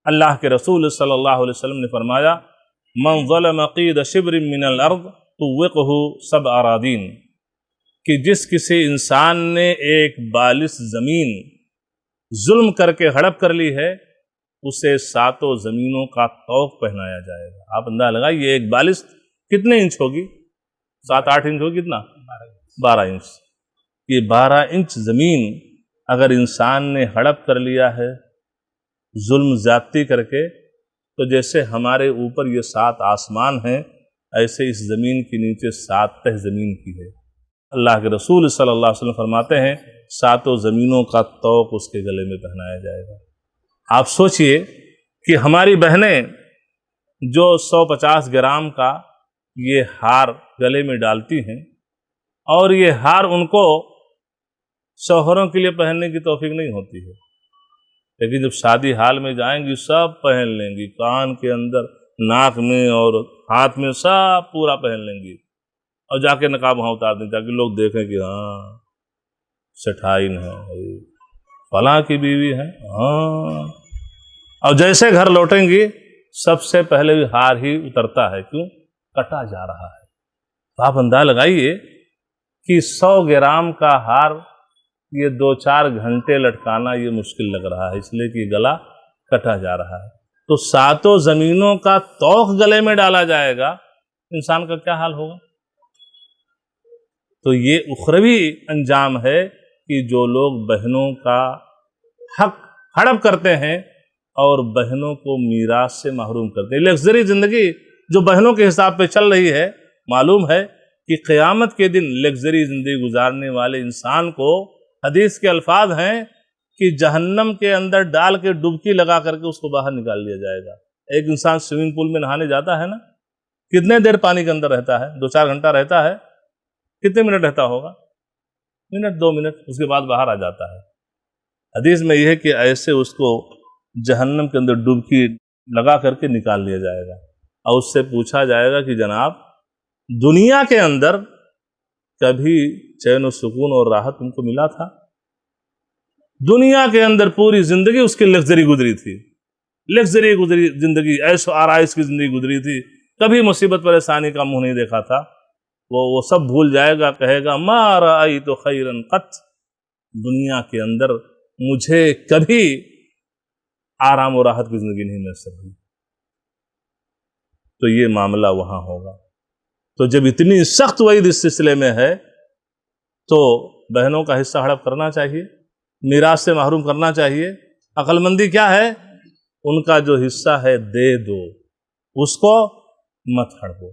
اللہ کے رسول صلی اللہ علیہ وسلم نے فرمایا من ظلم قید شبر من الارض طوقہ 7 اراضین، کہ جس کسی انسان نے ایک بالش زمین ظلم کر کے ہڑپ کر لی ہے اسے 7 زمینوں کا طوق پہنایا جائے گا۔ آپ اندازہ لگائیے ایک بالش کتنے انچ ہوگی؟ 7-8 انچ ہوگی، کتنا؟ 12 انچ۔ یہ 12 انچ زمین اگر انسان نے ہڑپ کر لیا ہے ظلم زیادتی کر کے، تو جیسے ہمارے اوپر یہ 7 آسمان ہیں ایسے اس زمین کے نیچے 7 تہ زمین کی ہے۔ اللہ کے رسول صلی اللہ علیہ وسلم فرماتے ہیں 7 زمینوں کا طوق اس کے گلے میں پہنایا جائے گا۔ آپ سوچئے کہ ہماری بہنیں جو 150 گرام کا یہ ہار گلے میں ڈالتی ہیں اور یہ ہار ان کو شوہروں کے لیے پہننے کی توفیق نہیں ہوتی ہے، لیکن جب شادی حال میں جائیں گی سب پہن لیں گی، کان کے اندر، ناک میں اور ہاتھ میں سب پورا پہن لیں گی، اور جا کے نقاب وہاں اتار دیں تاکہ لوگ دیکھیں کہ ہاں سٹھائن ہے، فلاں کی بیوی ہے، ہاں۔ اور جیسے گھر لوٹیں گی سب سے پہلے ہار ہی اترتا ہے، کیوں؟ کٹا جا رہا ہے۔ تو آپ اندازہ لگائیے کہ 100 گرام کا ہار یہ 2-4 گھنٹے لٹکانا یہ مشکل لگ رہا ہے، اس لیے کہ گلا کٹا جا رہا ہے۔ تو 7 زمینوں کا طوق گلے میں ڈالا جائے گا، انسان کا کیا حال ہوگا؟ تو یہ اخروی انجام ہے کہ جو لوگ بہنوں کا حق ہڑپ کرتے ہیں اور بہنوں کو میراث سے محروم کرتے ہیں۔ لگژری زندگی جو بہنوں کے حساب پہ چل رہی ہے، معلوم ہے کہ قیامت کے دن لگژری زندگی گزارنے والے انسان کو حدیث کے الفاظ ہیں کہ جہنم کے اندر ڈال کے ڈبکی لگا کر کے اس کو باہر نکال لیا جائے گا۔ ایک انسان سوئمنگ پول میں نہانے جاتا ہے نا، کتنے دیر پانی کے اندر رہتا ہے؟ 2-4 گھنٹہ رہتا ہے، کتنے منٹ رہتا ہوگا؟ منٹ 2 منٹ، اس کے بعد باہر آ جاتا ہے۔ حدیث میں یہ ہے کہ ایسے اس کو جہنم کے اندر ڈبکی لگا کر کے نکال لیا جائے گا، اور اس سے پوچھا جائے گا کہ جناب دنیا کے اندر کبھی چین و سکون اور راحت تم کو ملا تھا؟ دنیا کے اندر پوری زندگی اس کی لگژری گزری تھی، لگژری گزری زندگی، عیش و آرائش کی زندگی گزری تھی، کبھی مصیبت پریشانی کا منہ نہیں دیکھا تھا۔ وہ سب بھول جائے گا، کہے گا ما رأیت خیرا قط، دنیا کے اندر مجھے کبھی آرام و راحت کی زندگی نہیں میسر ہوئی۔ تو یہ معاملہ وہاں ہوگا۔ تو جب اتنی سخت وعید اس سلسلے میں ہے تو بہنوں کا حصہ ہڑپ کرنا چاہیے، میراث سے محروم کرنا چاہیے۔ عقل مندی کیا ہے؟ ان کا جو حصہ ہے دے دو، اس کو مت ہڑپو۔